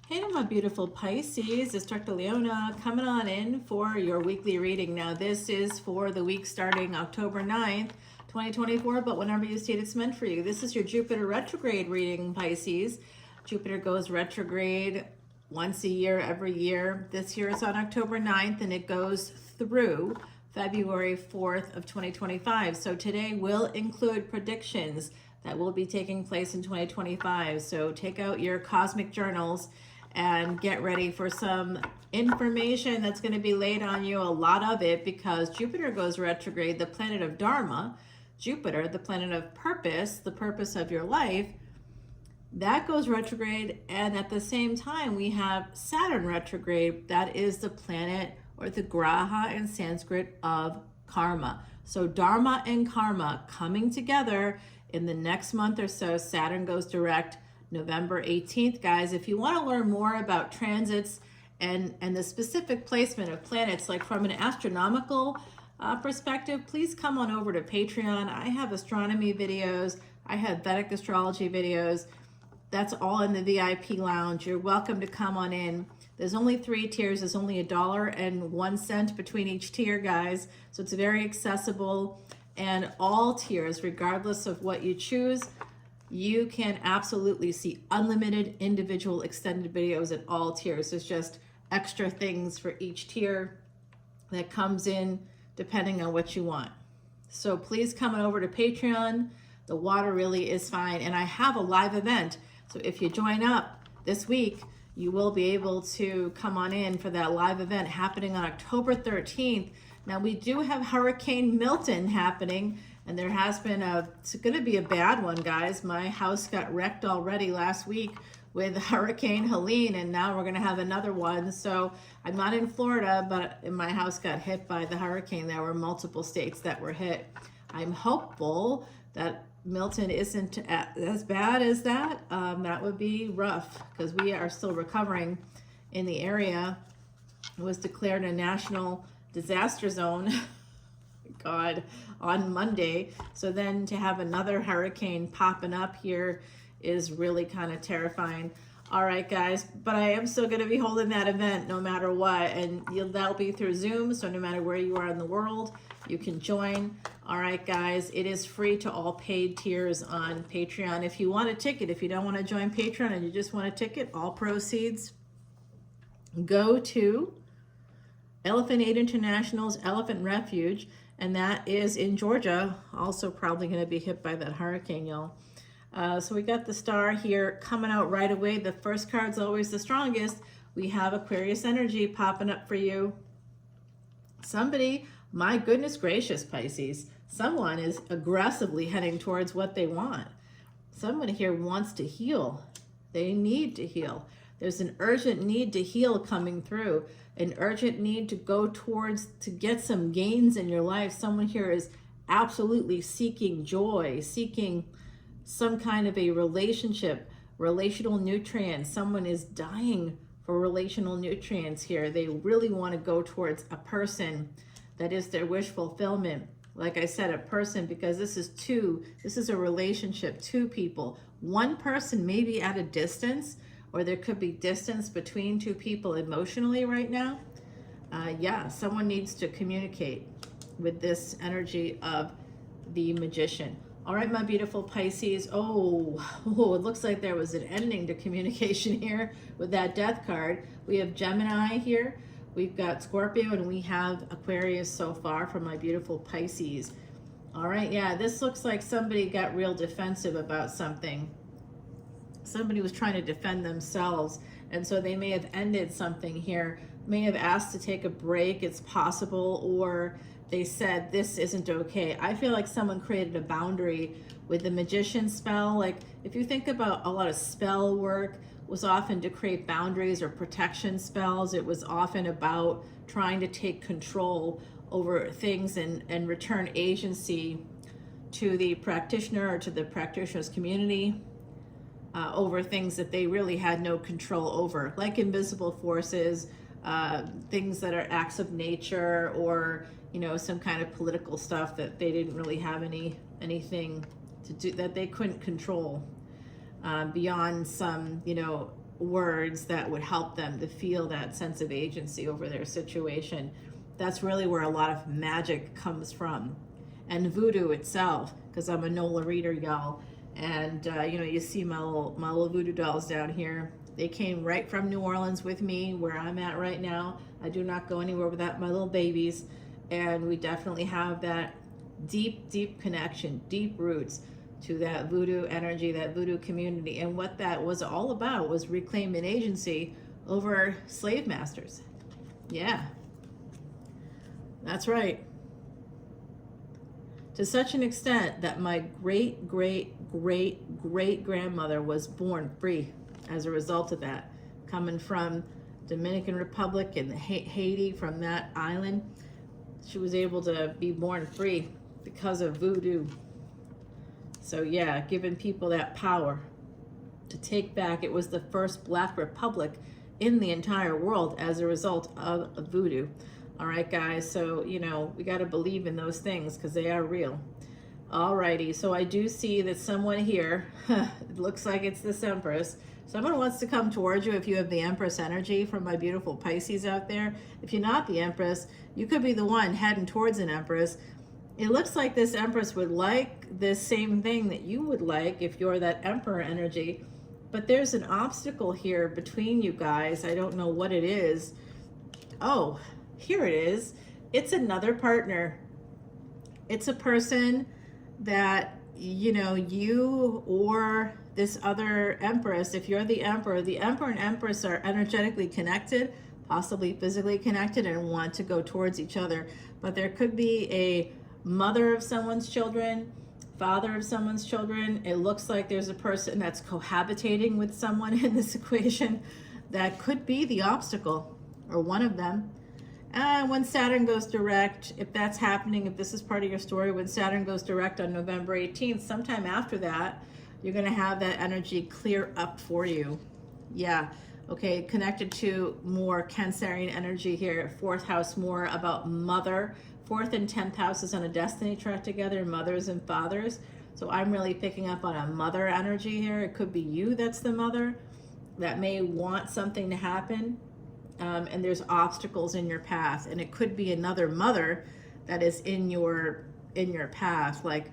Hey, my beautiful Pisces, it's Dr. Leona coming on in for your weekly reading. Now, this is for the week starting October 9th, 2024, but whenever you see it, it's meant for you. This is your Jupiter retrograde reading, Pisces. Jupiter goes retrograde once a year, every year. This year it's on October 9th, and it goes through February 4th of 2025. So today will include predictions that will be taking place in 2025. So take out your cosmic journals and get ready for some information that's going to be laid on you, a lot of it, because Jupiter goes retrograde, the planet of Dharma. Jupiter, the planet of purpose, the purpose of your life, that goes retrograde. And at the same time, we have Saturn retrograde. That is the planet, or the graha in Sanskrit, of karma. So Dharma and karma coming together in the next month or so. Saturn goes direct November 18th, guys. If you want to learn more about transits and the specific placement of planets, like from an astronomical perspective, please come on over to Patreon. I have astronomy videos. I have Vedic Astrology videos. That's all in the VIP lounge. You're welcome to come on in. There's only 3 tiers. There's only $1.01 between each tier, guys. So it's very accessible. And all tiers, regardless of what you choose, you can absolutely see unlimited individual extended videos at all tiers. There's just extra things for each tier that comes in depending on what you want. So please come on over to Patreon. The water really is fine. And I have a live event. So if you join up this week, you will be able to come on in for that live event happening on October 13th. Now, we do have Hurricane Milton happening, and there has been it's going to be a bad one, guys. My house got wrecked already last week with Hurricane Helene, and now we're going to have another one. So I'm not in Florida, but my house got hit by the hurricane. There were multiple states that were hit. I'm hopeful that Milton isn't as bad as that. That would be rough because we are still recovering in the area. It was declared a national disaster zone, God, on Monday. So then to have another hurricane popping up here is really kind of terrifying. All right, guys, but I am still going to be holding that event no matter what, and that'll be through Zoom, so no matter where you are in the world, you can join. All right, guys, it is free to all paid tiers on Patreon. If you want a ticket, if you don't want to join Patreon and you just want a ticket, all proceeds go to Elephant Aid International's Elephant Refuge, and that is in Georgia, also probably going to be hit by that hurricane, y'all. So we got the star here coming out right away. The first card's always the strongest. We have Aquarius energy popping up for you. Somebody, my goodness gracious, Pisces, someone is aggressively heading towards what they want. Someone here wants to heal. They need to heal. There's an urgent need to heal coming through, an urgent need to go towards, to get some gains in your life. Someone here is absolutely seeking joy, seeking some kind of a relationship, relational nutrients. Someone is dying for relational nutrients here. They really want to go towards a person that is their wish fulfillment. Like I said, a person, because this is a relationship, 2 people. One person may be at a distance, or there could be distance between 2 people emotionally right now. Yeah, someone needs to communicate with this energy of the Magician. All right, my beautiful Pisces. Oh, it looks like there was an ending to communication here with that Death card. We have Gemini here. We've got Scorpio, and we have Aquarius so far from my beautiful Pisces. All right, yeah, this looks like somebody got real defensive about something. Somebody was trying to defend themselves, and so they may have ended something here, may have asked to take a break, it's possible, or they said this isn't okay. I feel like someone created a boundary with the Magician spell. Like, if you think about a lot of spell work was often to create boundaries or protection spells. It was often about trying to take control over things and return agency to the practitioner or to the practitioner's community over things that they really had no control over, like invisible forces, things that are acts of nature, or some kind of political stuff that they didn't really have anything to do, that they couldn't control beyond some words that would help them to feel that sense of agency over their situation. That's really where a lot of magic comes from. And voodoo itself, because I'm a NOLA reader, y'all. And, you see my little voodoo dolls down here. They came right from New Orleans with me, where I'm at right now. I do not go anywhere without my little babies. And we definitely have that deep, deep connection, deep roots to that voodoo energy, that voodoo community. And what that was all about was reclaiming agency over slave masters. Yeah, that's right. To such an extent that my great, great, great, great grandmother was born free as a result of that. Coming from Dominican Republic and Haiti, from that island, she was able to be born free because of voodoo. So yeah, giving people that power to take back. It was the first Black republic in the entire world as a result of voodoo. All right, guys, so, we got to believe in those things because they are real. All righty, so I do see that someone here, it looks like it's this Empress. Someone wants to come towards you if you have the Empress energy from my beautiful Pisces out there. If you're not the Empress, you could be the one heading towards an Empress. It looks like this Empress would like this same thing that you would like if you're that Emperor energy. But there's an obstacle here between you guys. I don't know what it is. Oh, here it is. It's another partner. It's a person that, you or this other Empress, if you're the Emperor and Empress are energetically connected, possibly physically connected, and want to go towards each other. But there could be a mother of someone's children, father of someone's children. It looks like there's a person that's cohabitating with someone in this equation. That could be the obstacle, or one of them. When Saturn goes direct, if that's happening, if this is part of your story, when Saturn goes direct on November 18th, sometime after that, you're going to have that energy clear up for you. Yeah. Okay, connected to more Cancerian energy here. 4th house, more about mother. 4th and 10th houses on a destiny chart together, mothers and fathers. So I'm really picking up on a mother energy here. It could be you that's the mother that may want something to happen. And there's obstacles in your path, and it could be another mother that is in your path. Like,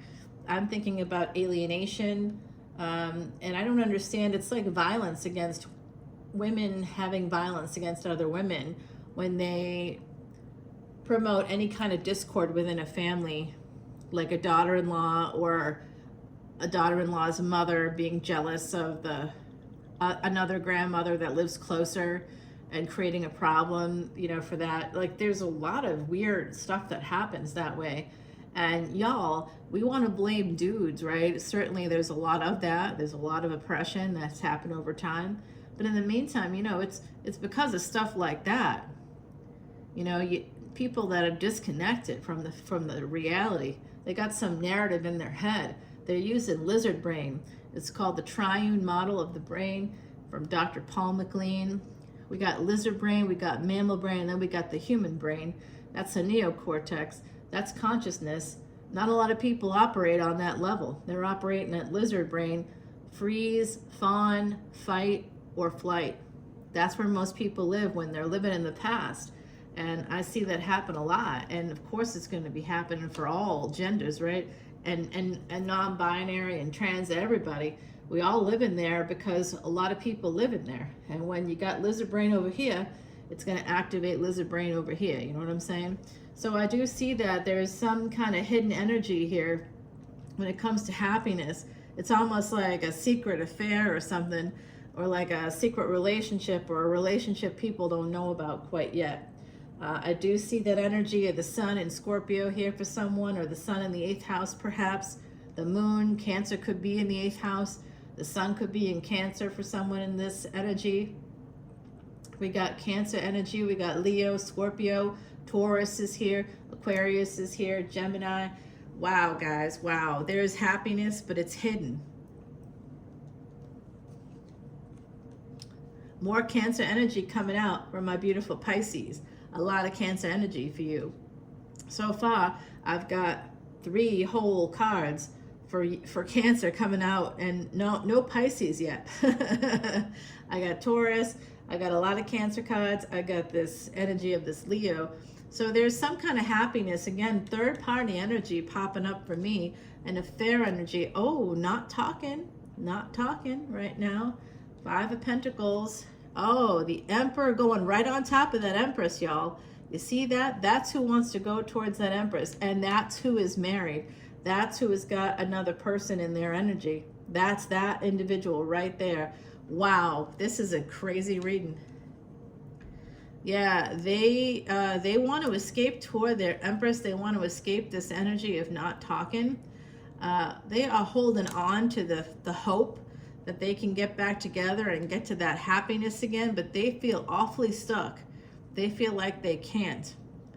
I'm thinking about alienation, and I don't understand. It's like violence against women, having violence against other women when they promote any kind of discord within a family, like a daughter-in-law or a daughter-in-law's mother being jealous of the another grandmother that lives closer, and creating a problem, for that. Like, there's a lot of weird stuff that happens that way. And y'all, we want to blame dudes, right? Certainly there's a lot of that. There's a lot of oppression that's happened over time. But in the meantime, it's because of stuff like that. People that are disconnected from the reality. They got some narrative in their head. They're using lizard brain. It's called the triune model of the brain from Dr. Paul MacLean. We got lizard brain, we got mammal brain, and then we got the human brain. That's a neocortex. That's consciousness. Not a lot of people operate on that level. They're operating at lizard brain, freeze, fawn, fight, or flight. That's where most people live when they're living in the past. And I see that happen a lot. And of course it's going to be happening for all genders, right? And non-binary and trans, everybody. We all live in there because a lot of people live in there. And when you got lizard brain over here, it's going to activate lizard brain over here. You know what I'm saying? So I do see that there's some kind of hidden energy here when it comes to happiness. It's almost like a secret affair or something, or like a secret relationship, or a relationship people don't know about quite yet. I do see that energy of the sun in Scorpio here for someone, or the sun in the 8th house perhaps. The moon, Cancer, could be in the 8th house. The sun could be in Cancer for someone in this energy. We got Cancer energy, we got Leo, Scorpio, Taurus is here, Aquarius is here, Gemini. Wow, guys, wow. There's happiness, but it's hidden. More Cancer energy coming out from my beautiful Pisces. A lot of Cancer energy for you. So far, I've got 3 whole cards for Cancer coming out, and no Pisces yet. I got Taurus, I got a lot of Cancer cards, I got this energy of this Leo. So there's some kind of happiness, again, third party energy popping up for me, and a fair energy. Oh, not talking right now. 5 of Pentacles. Oh, the Emperor going right on top of that Empress, y'all. You see that? That's who wants to go towards that Empress, and that's who is married. That's who has got another person in their energy. That's that individual right there. Wow, this is a crazy reading. Yeah, they want to escape toward their Empress. They want to escape this energy of not talking. They are holding on to the hope that they can get back together and get to that happiness again, but they feel awfully stuck. They feel like they can't.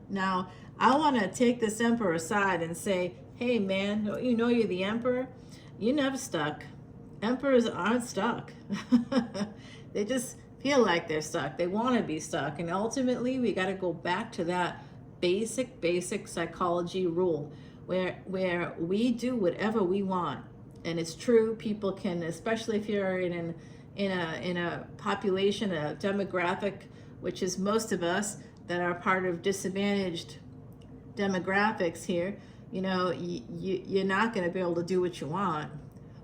Now, I want to take this Emperor aside and say, hey man, don't you know you're the Emperor? You're never stuck. Emperors aren't stuck. They just feel like they're stuck. They want to be stuck. And ultimately, we got to go back to that basic psychology rule where we do whatever we want. And it's true, people can, especially if you're in a population, a demographic, which is most of us that are part of disadvantaged demographics here, you know, you're not going to be able to do what you want.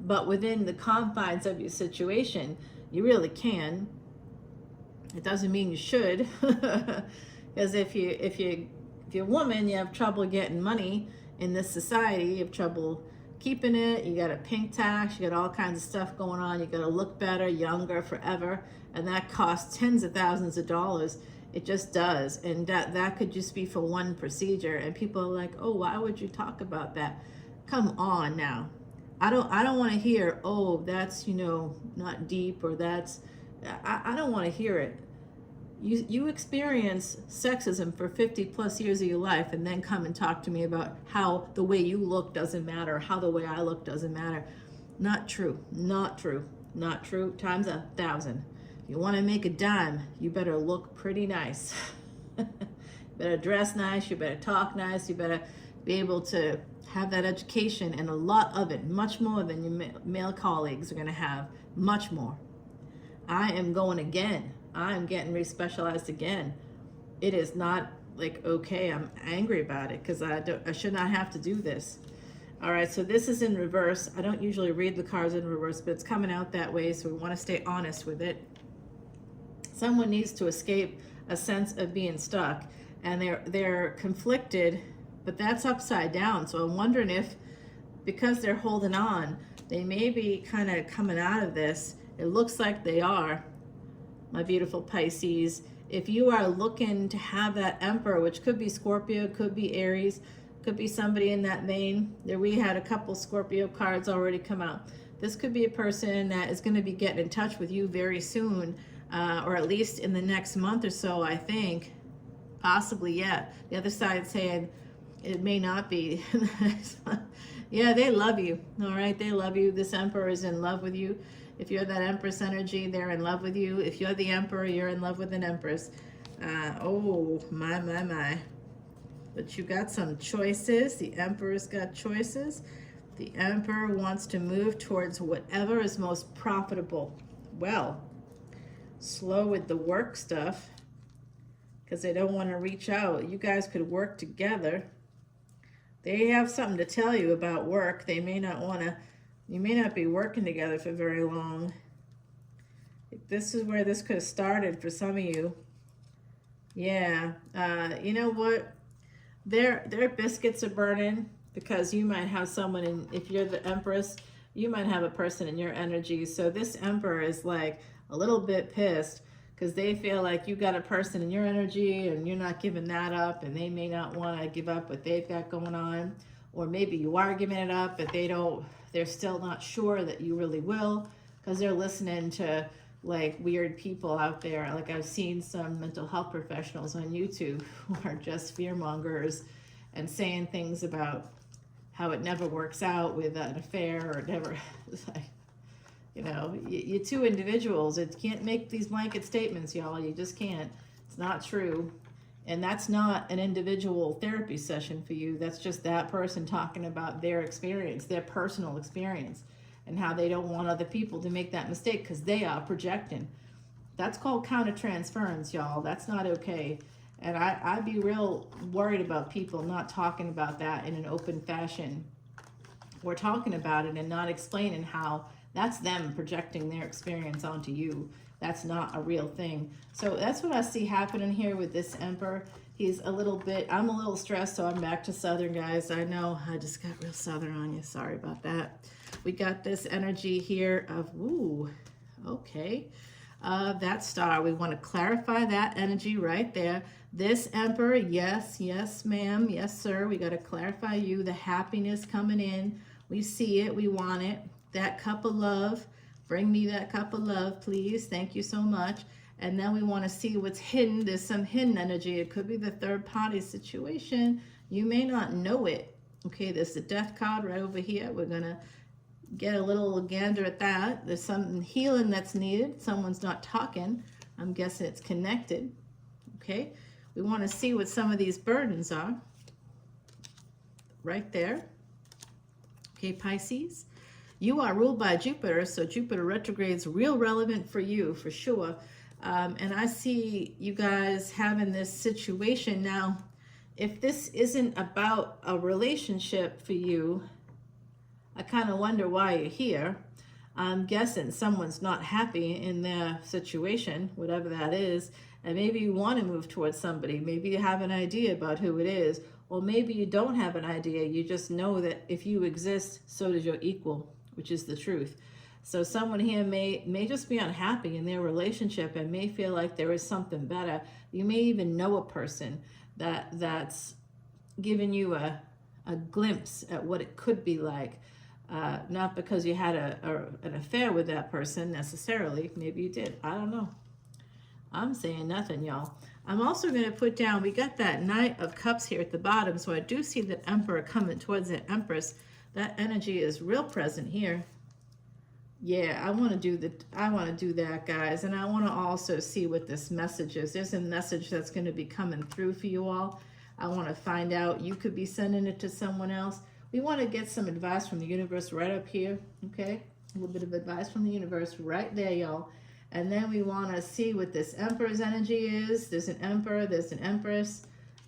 But within the confines of your situation, you really can. It doesn't mean you should, because if you're a woman, you have trouble getting money in this society. You have trouble keeping it. You got a pink tax. You got all kinds of stuff going on. You got to look better, younger, forever, and that costs tens of thousands of dollars. It just does, and that could just be for one procedure. And people are like, "Oh, why would you talk about that?" Come on now. I don't want to hear, "Oh, that's, you know, not deep," or that's. I don't want to hear it. You experience sexism for 50 plus years of your life, and then come and talk to me about how the way you look doesn't matter, how the way I look doesn't matter. Not true. Not true. Not true. Times 1,000. If you want to make a dime, you better look pretty nice. You better dress nice. You better talk nice. You better be able to have that education, and a lot of it, much more than your male colleagues are going to have, much more. I am going again. I'm getting re-specialized again. It is not like, okay, I'm angry about it because I should not have to do this. All right, so this is in reverse. I don't usually read the cards in reverse, but it's coming out that way, so we want to stay honest with it. Someone needs to escape a sense of being stuck, and they're conflicted, but that's upside down. So I'm wondering if, because they're holding on, they may be kind of coming out of this. It looks like they are, my beautiful Pisces. If you are looking to have that Emperor, which could be Scorpio, could be Aries, could be somebody in that vein. There we had a couple Scorpio cards already come out. This could be a person that is going to be getting in touch with you very soon, or at least in the next month or so, I think. Possibly, yeah. The other side saying it may not be. Yeah, they love you, all right? They love you. This Emperor is in love with you. If you're that Empress energy, they're in love with you. If you're the Emperor, you're in love with an Empress. Oh, my. But you got some choices. The Emperor's got choices. The Emperor wants to move towards whatever is most profitable. Well, slow with the work stuff because they don't want to reach out. You guys could work together. They have something to tell you about work. They may not want to. You may not be working together for very long. This is where this could have started for some of you. Yeah. You know what? Their biscuits are burning because you might have someone in, if you're the Empress, you might have a person in your energy. So this Emperor is like a little bit pissed because they feel like you got a person in your energy and you're not giving that up, and they may not want to give up what they've got going on. Or maybe you are giving it up, but they're still not sure that you really will because they're listening to like weird people out there. Like I've seen some mental health professionals on YouTube who are just fearmongers and saying things about how it never works out with an affair, or it never, it's like, you know, you two individuals, it can't make these blanket statements, y'all. You just can't. It's not true. And that's not an individual therapy session for you. That's just that person talking about their experience, their personal experience, and how they don't want other people to make that mistake because they are projecting. That's called countertransference, y'all. That's not okay. And I'd be real worried about people not talking about that in an open fashion. We're talking about it and not explaining how that's them projecting their experience onto you. That's not a real thing. So that's what I see happening here with this Emperor. He's a little bit, I'm a little stressed, so I'm back to Southern, guys. I know I just got real Southern on you. Sorry about that. We got this energy here of, ooh, okay. That star, we want to clarify that energy right there. This Emperor, yes, yes, ma'am, yes, sir. We got to clarify you, the happiness coming in. We see it, we want it. That cup of love, bring me that cup of love, please. Thank you so much. And then we want to see what's hidden. There's some hidden energy. It could be the third party situation. You may not know it. Okay, there's the death card right over here. We're going to get a little gander at that. There's some healing that's needed. Someone's not talking. I'm guessing it's connected. Okay, we want to see what some of these burdens are. Right there. Okay, Pisces. You are ruled by Jupiter, so Jupiter retrograde is real relevant for you, for sure. And I see you guys having this situation. Now, if this isn't about a relationship for you, I kind of wonder why you're here. I'm guessing someone's not happy in their situation, whatever that is, and maybe you want to move towards somebody. Maybe you have an idea about who it is, or maybe you don't have an idea. You just know that if you exist, so does your equal, which is the truth. So someone here may just be unhappy in their relationship and may feel like there is something better. You may even know a person that's giving you a glimpse at what it could be like. Not because you had an affair with that person necessarily. Maybe you did. I don't know. I'm saying nothing, y'all. I'm also going to put down, we got that Knight of Cups here at the bottom. So I do see the Emperor coming towards the Empress. That energy is real present here. Yeah, I want to do that, guys. And I want to also see what this message is. There's a message that's going to be coming through for you all. I want to find out. You could be sending it to someone else. We want to get some advice from the universe right up here, okay? A little bit of advice from the universe right there, y'all. And then we want to see what this Emperor's energy is. There's an Emperor, there's an Empress.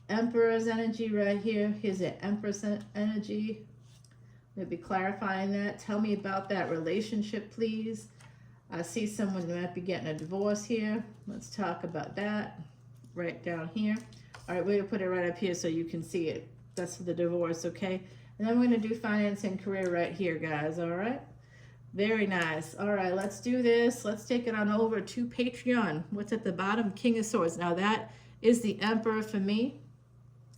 Emperor's energy right here. Here's an Empress energy. Maybe clarifying that. Tell me about that relationship, please. I see someone who might be getting a divorce here. Let's talk about that right down here. All right, we're going to put it right up here so you can see it. That's the divorce, okay? And then we're going to do finance and career right here, guys, all right? Very nice. All right, let's do this. Let's take it on over to Patreon. What's at the bottom? King of Swords. Now, that is the Emperor for me.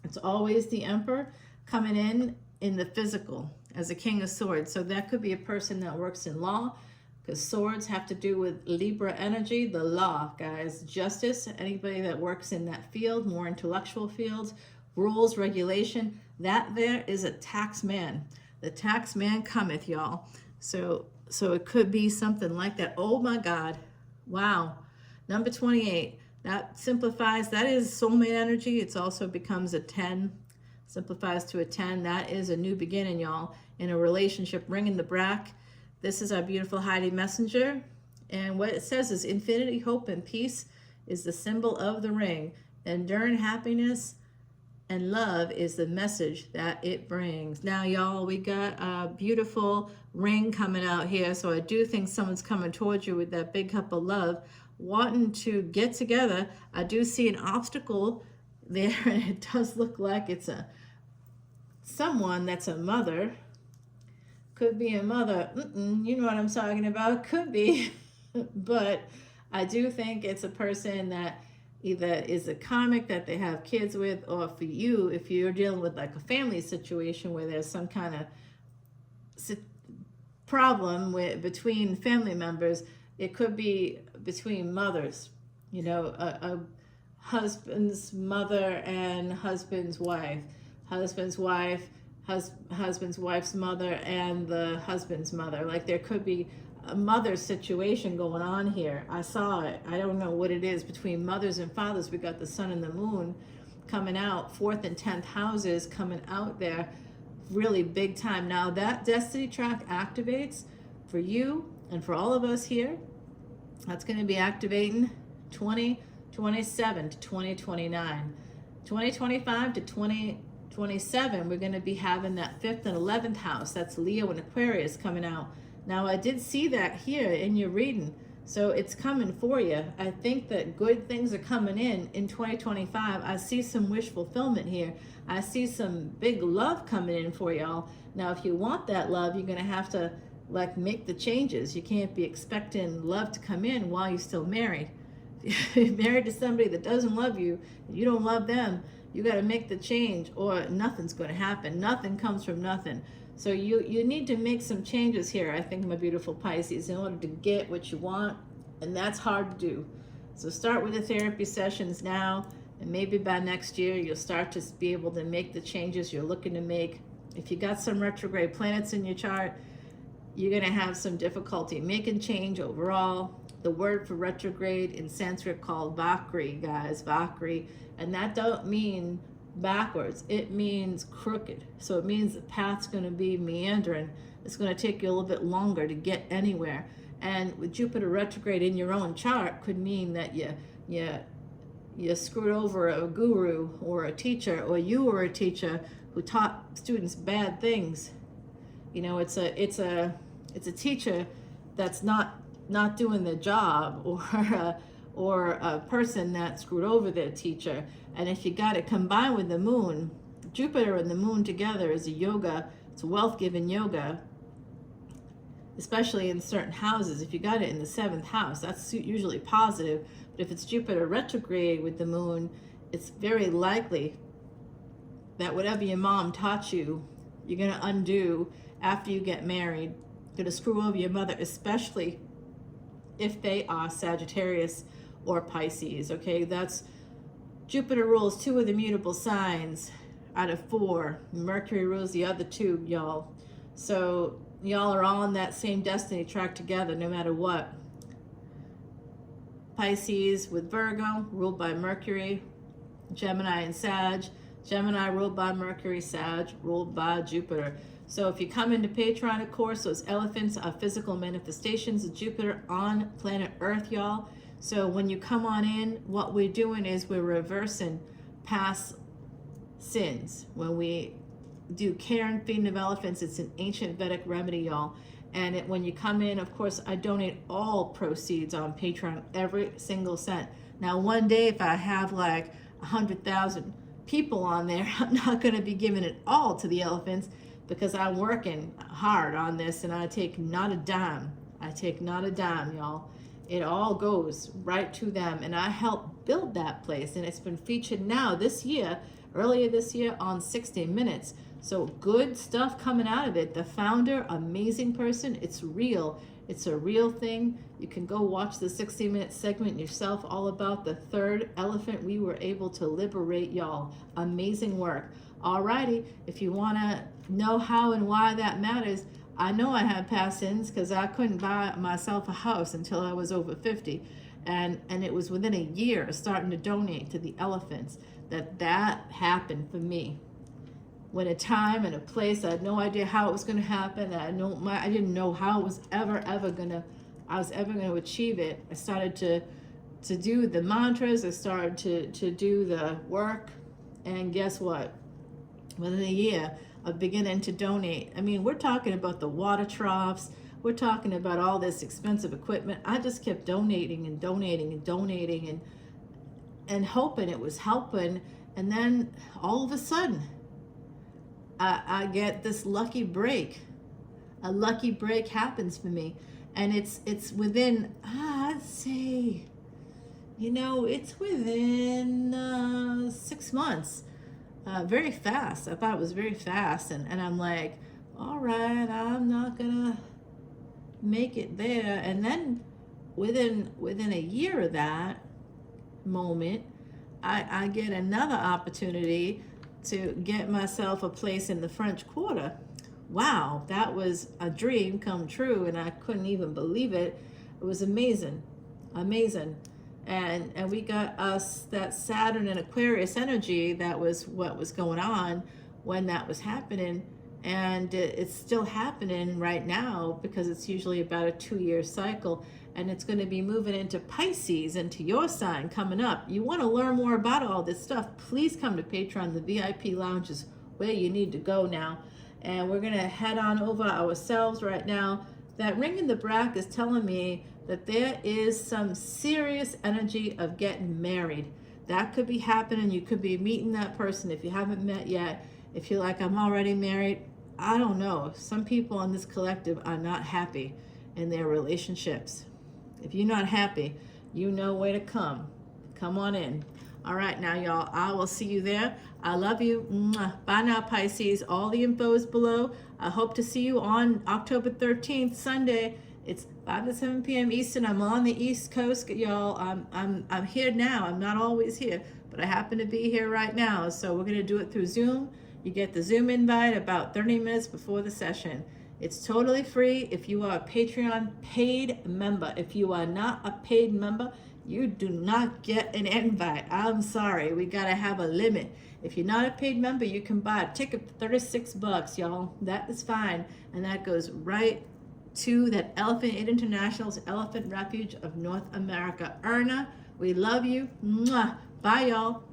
It's always the Emperor coming in the physical as a King of Swords. So that could be a person that works in law, because swords have to do with Libra energy, the law, guys. Justice, anybody that works in that field, more intellectual fields, rules, regulation. That there is a tax man. The tax man cometh, y'all. So it could be something like that. Oh my God. Wow. Number 28. That simplifies. That is soulmate energy. It also becomes a 10. Simplifies to a 10. That is a new beginning, y'all, in a relationship. Ringing the brack. This is our beautiful Heidi Messenger. And what it says is infinity, hope, and peace is the symbol of the ring. Enduring happiness and love is the message that it brings. Now, y'all, we got a beautiful ring coming out here. So I do think someone's coming towards you with that big cup of love, wanting to get together. I do see an obstacle there, and it does look like it's someone that's a mother. Could be a mother. You know what I'm talking about. Could be. But I do think it's a person that either is a karmic that they have kids with, or for you, if you're dealing with like a family situation where there's some kind of problem between family members, it could be between mothers, you know, a husband's mother and husband's wife, husband's wife's mother and the husband's mother. Like there could be a mother situation going on here. I saw it. I don't know what it is between mothers and fathers. We got the sun and the moon. coming out, 4th and 10th houses coming out there, really big time. Now that destiny track activates for you and for all of us here. That's going to be activating 2027 to 2029. 2025 to 2027, we're going to be having that 5th and 11th house. That's Leo and Aquarius coming out. Now, I did see that here in your reading, so it's coming for you. I think that good things are coming in 2025. I see some wish fulfillment here. I see some big love coming in for y'all. Now, if you want that love, you're going to have to like make the changes. You can't be expecting love to come in while you're still married. If you're married to somebody that doesn't love you, and you don't love them, you got to make the change or nothing's going to happen. Nothing comes from nothing. So you need to make some changes here, I think, my beautiful Pisces, in order to get what you want, and that's hard to do. So start with the therapy sessions now, and maybe by next year you'll start to be able to make the changes you're looking to make. If you got some retrograde planets in your chart, you're going to have some difficulty making change overall. The word for retrograde in Sanskrit called Vakri, guys, Vakri, and that don't mean backwards. It means crooked. So it means the path's going to be meandering. It's going to take you a little bit longer to get anywhere. And with Jupiter retrograde in your own chart could mean that you screwed over a guru or a teacher, or you were a teacher who taught students bad things. You know, it's a teacher that's not doing their job, or a person that screwed over their teacher. And if you got it combined with the moon, Jupiter and the moon together is a yoga. It's a wealth-giving yoga, especially in certain houses. If you got it in the 7th house, that's usually positive. But if it's Jupiter retrograde with the moon, it's very likely that whatever your mom taught you, you're going to undo after you get married. You're going to screw over your mother, especially if they are Sagittarius or Pisces. Okay, that's Jupiter rules 2 of the mutable signs out of 4. Mercury rules the other 2, y'all. So y'all are all on that same destiny track together, no matter what. Pisces with Virgo, ruled by Mercury. Gemini and Sag. Gemini ruled by Mercury, Sag ruled by Jupiter. So if you come into Patreon, of course, those elephants are physical manifestations of Jupiter on planet Earth, y'all. So when you come on in, what we're doing is we're reversing past sins. When we do care and feeding of elephants, it's an ancient Vedic remedy, y'all. And when you come in, of course, I donate all proceeds on Patreon, every single cent. Now, one day, if I have like 100,000 people on there, I'm not going to be giving it all to the elephants, because I'm working hard on this, and I take not a dime. I take not a dime, y'all. It all goes right to them, and I help build that place, and it's been featured now this year, earlier this year, on 60 Minutes. So good stuff coming out of it. The founder, amazing person. It's real. It's a real thing. You can go watch the 60-minute segment yourself, all about the 3rd elephant we were able to liberate, y'all. Amazing work. Alrighty, if you want to know how and why that matters, I know I had past sins because I couldn't buy myself a house until I was over 50. And it was within a year starting to donate to the elephants that happened for me. When a time and a place, I had no idea how it was going to happen. I didn't know how it was ever going to achieve it. I started to do the mantras. I started to do the work. And guess what? Within a year of beginning to donate, I mean, we're talking about the water troughs. We're talking about all this expensive equipment. I just kept donating and donating and donating and hoping it was helping. And then all of a sudden, I get this lucky break. A lucky break happens for me. And it's within, I'd say, it's within 6 months. Very fast. I thought it was very fast. And I'm like, all right, I'm not gonna make it there. And then within a year of that moment, I get another opportunity to get myself a place in the French Quarter. Wow, that was a dream come true, and I couldn't even believe it. It was amazing. and we got us that Saturn and Aquarius energy. That was what was going on when that was happening, and it's still happening right now because it's usually about a 2-year cycle, and it's going to be moving into Pisces, into your sign coming up. You want to learn more about all this stuff, please come to Patreon. The VIP lounge is where you need to go now. And we're going to head on over ourselves right now. That ring in the back is telling me that there is some serious energy of getting married. That could be happening. You could be meeting that person if you haven't met yet. If you're like, I'm already married, I don't know. Some people in this collective are not happy in their relationships. If you're not happy, you know where to come. Come on in. All right, now, y'all, I will see you there. I love you. Mwah. Bye now, Pisces. All the info is below. I hope to see you on October 13th, Sunday. It's 5 to 7 p.m. Eastern. I'm on the East Coast, y'all. I'm here now. I'm not always here, but I happen to be here right now. So we're going to do it through Zoom. You get the Zoom invite about 30 minutes before the session. It's totally free if you are a Patreon paid member. If you are not a paid member, you do not get an invite. I'm sorry. We got to have a limit. If you're not a paid member, you can buy a ticket for $36, y'all. That is fine. And that goes right to that Elephant International's Elephant Refuge of North America. Erna, we love you. Mwah. Bye, y'all.